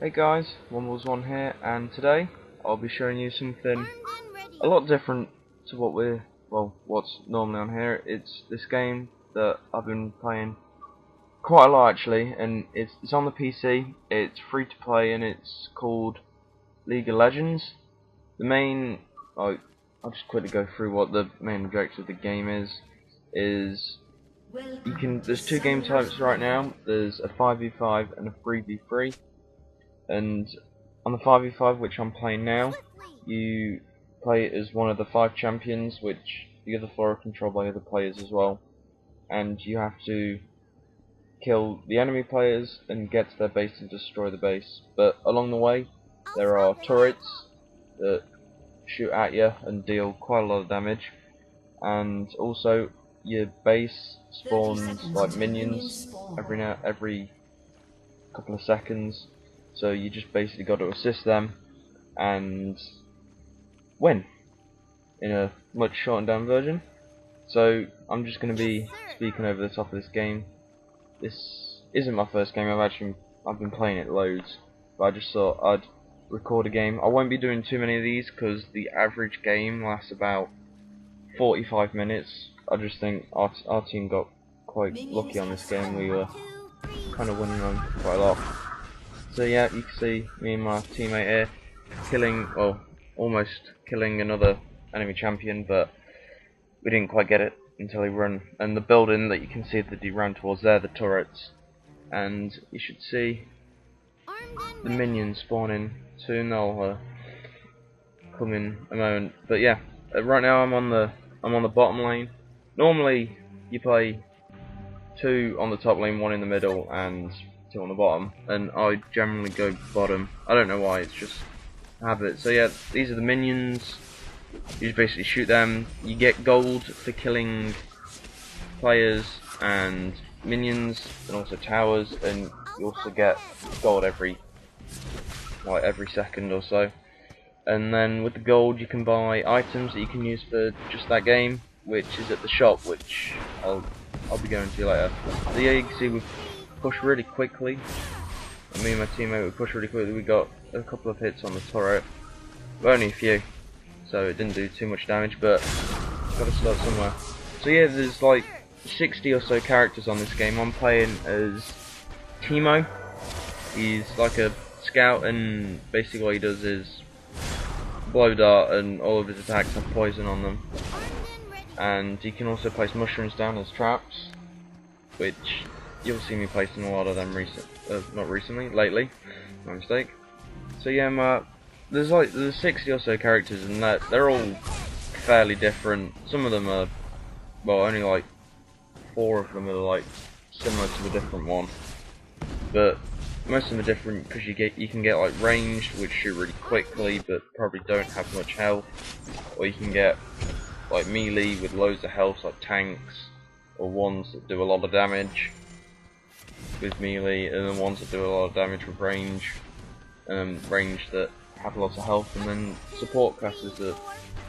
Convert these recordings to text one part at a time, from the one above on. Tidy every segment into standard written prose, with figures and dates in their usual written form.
Hey guys, Wombles one here, and today I'll be showing you something a lot different to what's normally on here. It's this game that I've been playing quite a lot actually, and it's on the PC. It's free to play, and it's called League of Legends. The main, I'll just quickly go through what the main objective of the game is. There's two game types right now. There's a 5v5 and a 3v3. And on the 5v5, which I'm playing now, you play as one of the 5 champions, which the other 4 are controlled by other players as well. And you have to kill the enemy players and get to their base and destroy the base. But along the way, there are turrets that shoot at you and deal quite a lot of damage. And also, your base spawns like minions every couple of seconds. So you just basically got to assist them and win in a much shortened down version. So I'm just going to be speaking over the top of this game. This isn't my first game. I've been playing it loads, but I just thought I'd record a game. I won't be doing too many of these because the average game lasts about 45 minutes. I just think our team got quite lucky on this game. We were kind of winning on quite a lot. So yeah, you can see me and my teammate here almost killing another enemy champion, but we didn't quite get it until he ran. And the building that you can see that he ran towards there, the turrets, and you should see the minions spawning soon. They'll come in a moment. But yeah, right now I'm on the bottom lane. Normally you play 2 on the top lane, 1 in the middle, and 2 on the bottom, and I generally go bottom. I don't know why, it's just habit. So yeah, these are the minions. You just basically shoot them. You get gold for killing players and minions, and also towers, and you also get gold every second or so. And then with the gold you can buy items that you can use for just that game, which is at the shop, which I'll be going to later. So yeah, you can see we've pushed really quickly. Me and my teammate, we pushed really quickly. We got a couple of hits on the turret, but only a few, so it didn't do too much damage, but got to start somewhere. So yeah, there's like 60 or so characters on this game. I'm playing as Teemo. He's like a scout, and basically what he does is blow dart, and all of his attacks have poison on them. And he can also place mushrooms down as traps, which you'll see me placing a lot of them lately. My mistake. So yeah, there's 60 or so characters, and they're all fairly different. Some of them are, only like 4 of them are like similar to a different one, but most of them are different because you can get like ranged, which shoot really quickly but probably don't have much health, or you can get like melee with loads of health, like tanks, or ones that do a lot of damage with melee, and then ones that do a lot of damage with range that have lots of health, and then support classes that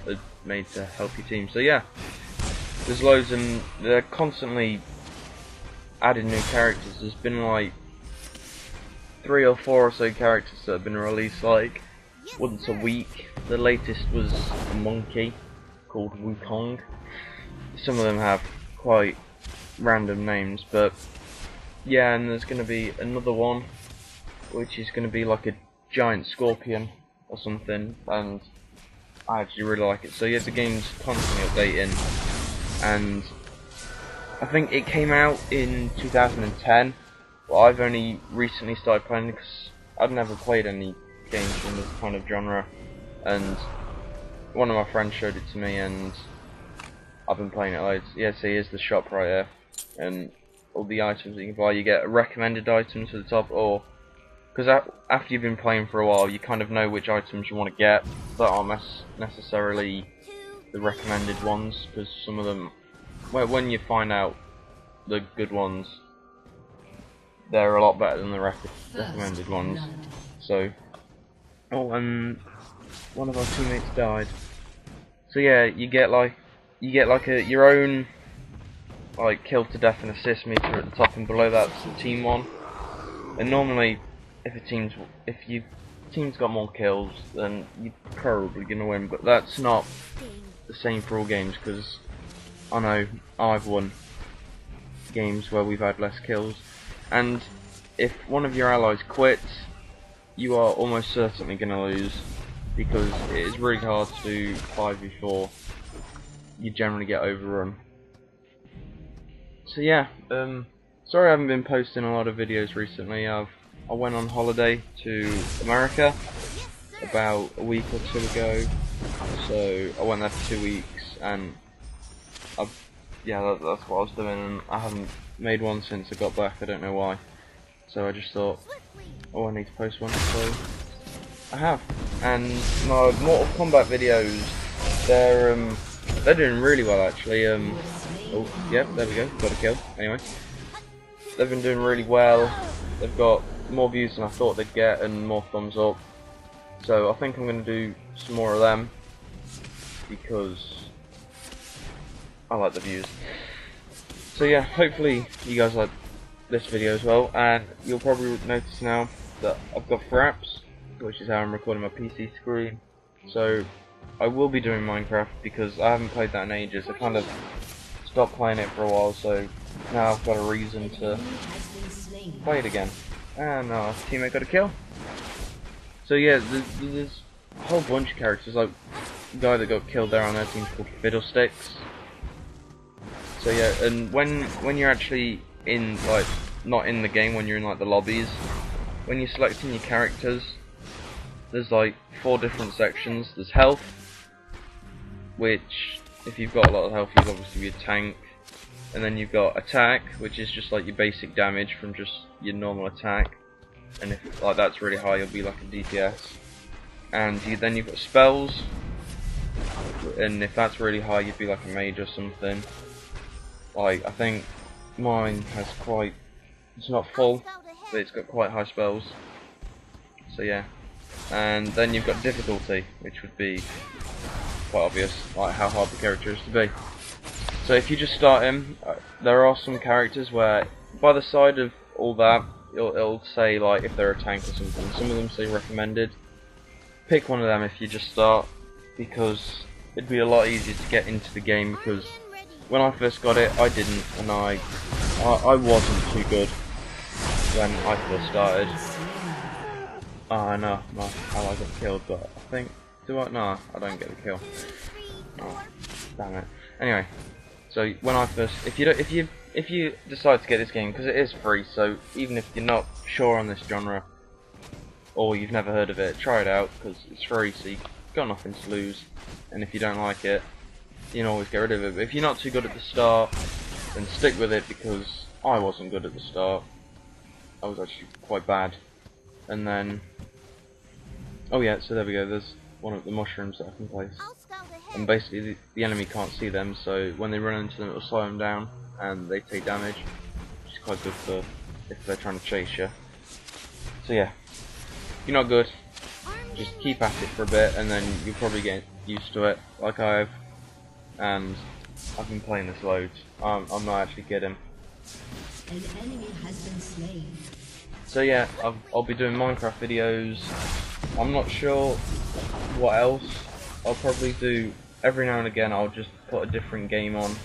are made to help your team. So yeah, there's loads, and they're constantly adding new characters. There's been like 3 or 4 or so characters that have been released like once a week. The latest was a monkey called Wukong. Some of them have quite random names, but yeah, and there's going to be another one which is going to be like a giant scorpion or something, and I actually really like it. So yeah, the game's constantly updating, and I think it came out in 2010, but I've only recently started playing because I'd never played any games in this kind of genre, and one of my friends showed it to me, and I've been playing it loads. Yeah, so here's the shop right here, and all the items that you can buy. You get recommended items to the top, or because after you've been playing for a while, you kind of know which items you want to get that aren't necessarily the recommended ones, because some of them, when you find out the good ones, they're a lot better than the recommended ones. So, and one of our teammates died. So yeah, you get like your own like kill to death and assist meter at the top, and below that's the team one. And normally if your team's got more kills, then you're probably gonna win. But that's not the same for all games, because I know I've won games where we've had less kills, and if one of your allies quits, you are almost certainly going to lose, because it is really hard to do 5v4. You generally get overrun. So yeah, sorry I haven't been posting a lot of videos recently. I went on holiday to America about a week or two ago, so I went there for 2 weeks, and that's what I was doing, and I haven't made one since I got back. I don't know why. So I just thought, oh, I need to post one, so I have. And my Mortal Kombat videos, they're doing really well actually. Oh, yeah, there we go, got a kill. Anyway, they've been doing really well. They've got more views than I thought they'd get, and more thumbs up. So I think I'm going to do some more of them, because I like the views. So yeah, hopefully you guys like this video as well, and you'll probably notice now that I've got fraps, which is how I'm recording my PC screen. So I will be doing Minecraft, because I haven't played that in ages. I kind of stopped playing it for a while, so now I've got a reason to play it again. And our teammate got a kill. So yeah, there's a whole bunch of characters. Like the guy that got killed there on their team's called Fiddlesticks. So yeah, and when you're actually in, like, not in the game, when you're in like the lobbies, when you're selecting your characters, there's like 4 different sections. There's health, which if you've got a lot of health, you'll obviously be a tank. And then you've got attack, which is just like your basic damage from just your normal attack. And if like that's really high, you'll be like a DPS. And then you've got spells, and if that's really high, you'd be like a mage or something. Like, I think mine has quite, it's not full, but it's got quite high spells. So yeah. And then you've got difficulty, which would be quite obvious, like how hard the character is to be. So if you just start him, there are some characters where by the side of all that, it'll say like if they're a tank or something. Some of them say recommended. Pick one of them if you just start, because it'd be a lot easier to get into the game, because when I first got it, I didn't, and I wasn't too good when I first started. Oh no, my ally got killed, but I think, no, I don't get the kill. Oh, damn it. Anyway, so when I first, if you decide to get this game, because it is free, so even if you're not sure on this genre, or you've never heard of it, try it out, because it's free, so you've got nothing to lose. And if you don't like it, you can always get rid of it. But if you're not too good at the start, then stick with it, because I wasn't good at the start. I was actually quite bad. And then, oh yeah, so there we go, there's one of the mushrooms that I can place. And basically the enemy can't see them, so when they run into them, it'll slow them down, and they take damage, which is quite good for if they're trying to chase you. So yeah, if you're not good, just keep at it for a bit, and then you'll probably get used to it, like I have. And I've been playing this loads. I'm not actually kidding. An enemy has been slain. So yeah, I'll be doing Minecraft videos. I'm not sure what else. I'll probably do, every now and again I'll just put a different game on,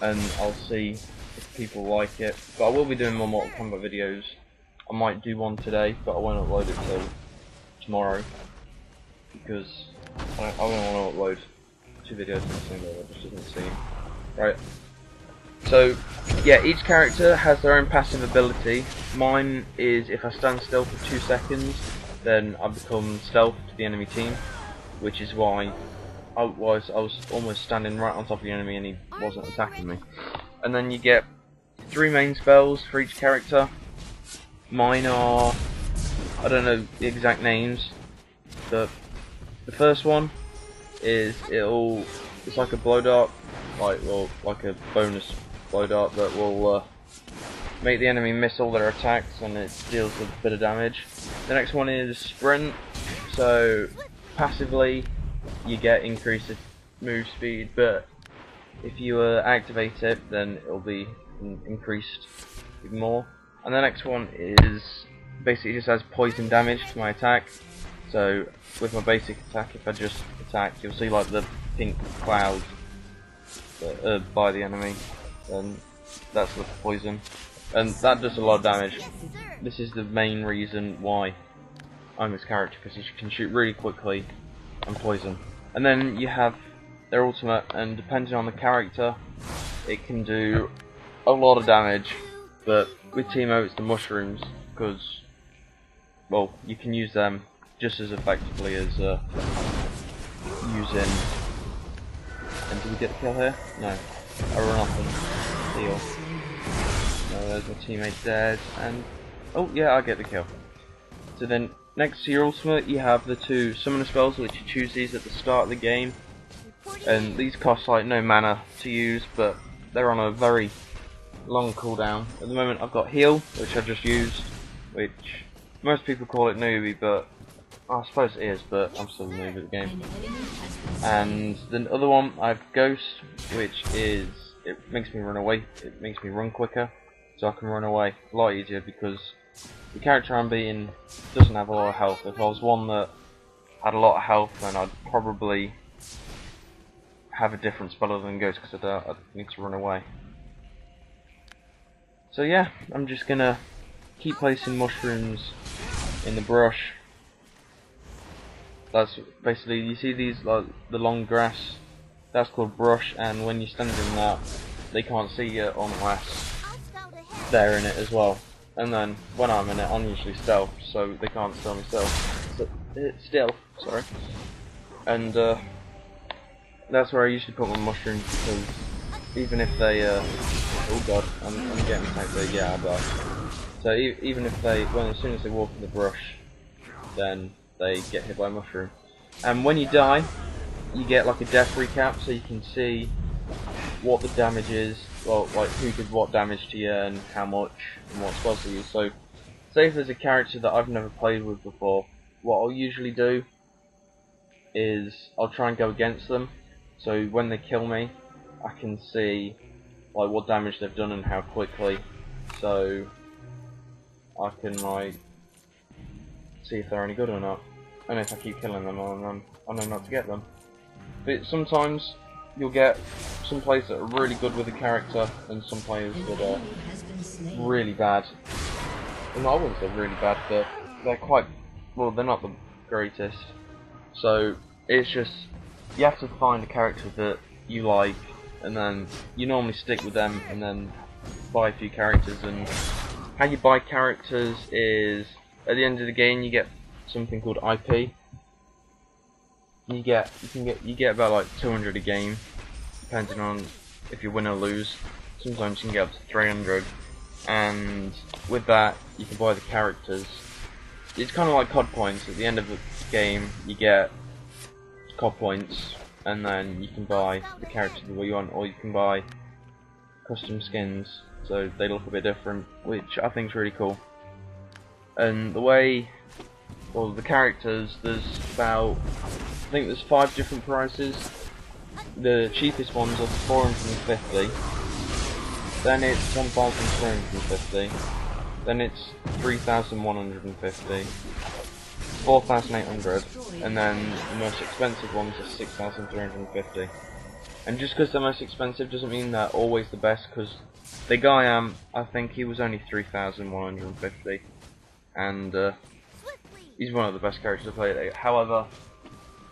and I'll see if people like it. But I will be doing more Mortal Kombat videos. I might do one today, but I won't upload it till tomorrow, because I don't want to upload 2 videos in the same day. That just doesn't seem right. So yeah, each character has their own passive ability. Mine is, if I stand still for 2 seconds, then I become stealth to the enemy team, which is why I was almost standing right on top of the enemy and he wasn't attacking me. And then you get 3 main spells for each character. Mine are, I don't know the exact names. The first one is, it's like a blow dart, like a bonus blow dart that will make the enemy miss all their attacks, and it deals a bit of damage. The next one is sprint. So passively you get increased move speed, but if you activate it, then it'll be increased even more. And the next one is basically just adds poison damage to my attack. So with my basic attack, if I just attack, you'll see like the pink cloud by the enemy, and that's the poison, and that does a lot of damage. This is the main reason why I'm this character, because you can shoot really quickly and poison. And then you have their ultimate, and depending on the character, it can do a lot of damage. But with Teemo, it's the mushrooms, because, well, you can use them just as effectively as using. And do we get the kill here? No. I run off and steal. No, there's my teammate dead, and oh yeah, I get the kill. So then, next to your ultimate, you have the 2 summoner spells, which you choose these at the start of the game. And these cost like no mana to use, but they're on a very long cooldown. At the moment I've got heal, which I just used, which most people call it newbie, but I suppose it is, but I'm still a noob at the game. And the other one, I have Ghost, which is, it makes me run away, it makes me run quicker, so I can run away a lot easier, because the character I'm beating doesn't have a lot of health. If I was one that had a lot of health, then I'd probably have a different spell other than Ghost, because I'd need to run away. So yeah, I'm just gonna keep placing mushrooms in the brush. That's basically, you see these, like the long grass, that's called brush, and when you stand in that, they can't see you unless they're in it as well. And then when I'm in it, I'm usually stealth, so they can't steal me still, sorry. And that's where I usually put my mushrooms, because even if they oh god, I'm getting attacked there, yeah, I die. So even if they, as soon as they walk in the brush, then they get hit by a mushroom. And when you die, you get like a death recap, so you can see what the damage is, well, like who did what damage to you and how much and what spells they use. So say if there's a character that I've never played with before, what I'll usually do is I'll try and go against them, so when they kill me I can see like what damage they've done and how quickly, so I can like see if they're any good or not, and if I keep killing them I know not to get them. But sometimes you'll get some players that are really good with a character and some players that are really bad. Well, I wouldn't say really bad, but they're quite, well, they're not the greatest. So it's just, you have to find a character that you like, and then you normally stick with them and then buy a few characters. And how you buy characters is, at the end of the game you get something called IP. You get about like 200 a game, depending on if you win or lose. Sometimes you can get up to 300, and with that you can buy the characters. It's kind of like COD points. At the end of the game you get COD points, and then you can buy the character the way you want, or you can buy custom skins, so they look a bit different, which I think is really cool. And the way, well, the characters, there's about, I think there's 5 different prices. The cheapest ones are 450, then it's 1,350, then it's 3,150, 4,800, and then the most expensive ones are 6,350. And just because they're most expensive doesn't mean they're always the best, because the guy I think he was only 3,150, and he's one of the best characters I played. However,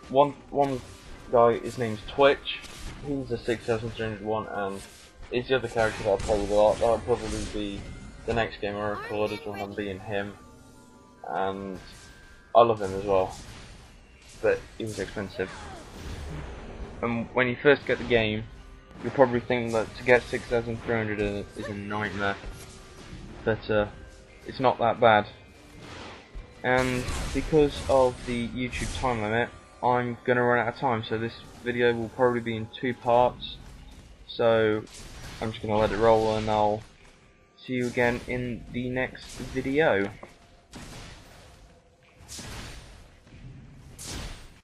one guy, his name's Twitch, he's a 6,301, and he's the other character that I play with a lot. That'll probably be the next game I recorded when I'm being him, and I love him as well, but he was expensive. And when you first get the game, you'll probably think that to get 6,300 is a nightmare, but it's not that bad. And because of the YouTube time limit, I'm gonna run out of time, so this video will probably be in 2 parts. So I'm just gonna let it roll, and I'll see you again in the next video.